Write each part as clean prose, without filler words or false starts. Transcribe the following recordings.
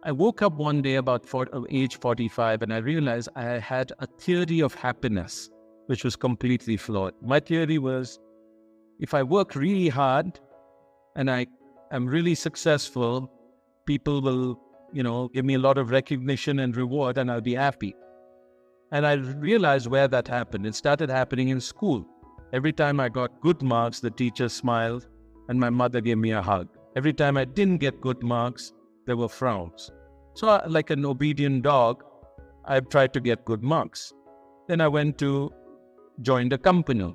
I woke up one day about age 45 and I realized I had a theory of happiness, which was completely flawed. My theory was if I work really hard and I am really successful, people will, give me a lot of recognition and reward and I'll be happy. And I realized where that happened. It started happening in school. Every time I got good marks, the teacher smiled and my mother gave me a hug. Every time I didn't get good marks, there were frowns. So like an obedient dog, I tried to get good marks. Then I went to join the company.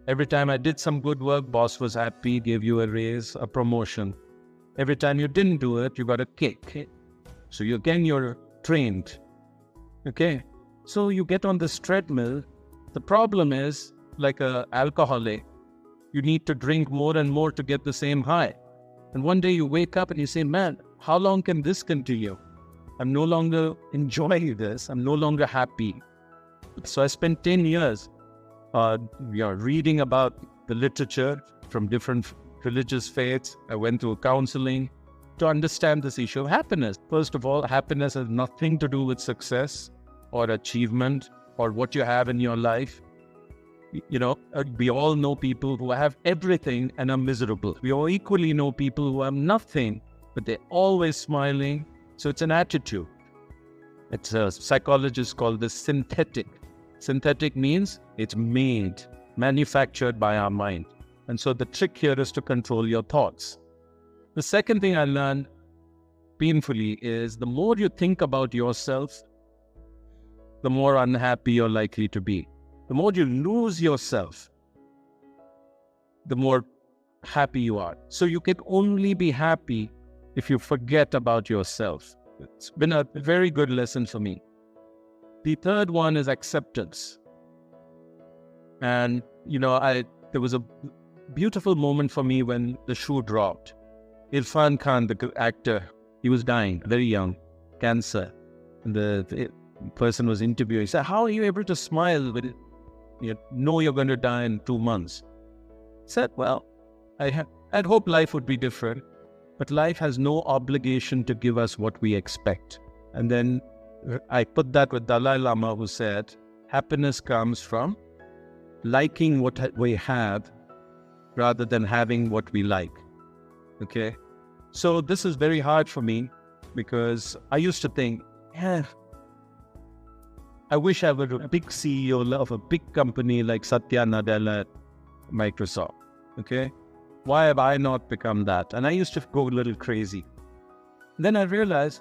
Every time I did some good work, boss was happy, gave you a raise, a promotion. Every time you didn't do it, you got a kick. So you're trained. Okay? So you get on this treadmill. The problem is, like an alcoholic, you need to drink more and more to get the same high. And one day you wake up and you say, man, how long can this continue? I'm no longer enjoying this. I'm no longer happy. So I spent 10 years reading about the literature from different religious faiths. I went through counseling to understand this issue of happiness. First of all, happiness has nothing to do with success or achievement or what you have in your life. We all know people who have everything and are miserable. We all equally know people who have nothing, but they're always smiling. So it's an attitude. It's a psychologist called this synthetic. Synthetic means it's made, manufactured by our mind. And so the trick here is to control your thoughts. The second thing I learned painfully is the more you think about yourself, the more unhappy you're likely to be. The more you lose yourself, the more happy you are. So you can only be happy if you forget about yourself. It's been a very good lesson for me. The third one is acceptance. And, there was a beautiful moment for me when the shoe dropped. Irfan Khan, the actor, he was dying, very young, cancer. And the person was interviewing. He said, how are you able to smile when you know you're going to die in 2 months? I said, well, I'd hope life would be different. But life has no obligation to give us what we expect. And then I put that with Dalai Lama, who said, happiness comes from liking what we have rather than having what we like. Okay? So this is very hard for me because I used to think, I wish I were a big CEO of a big company like Satya Nadella at Microsoft. Okay? Why have I not become that? And I used to go a little crazy. Then I realized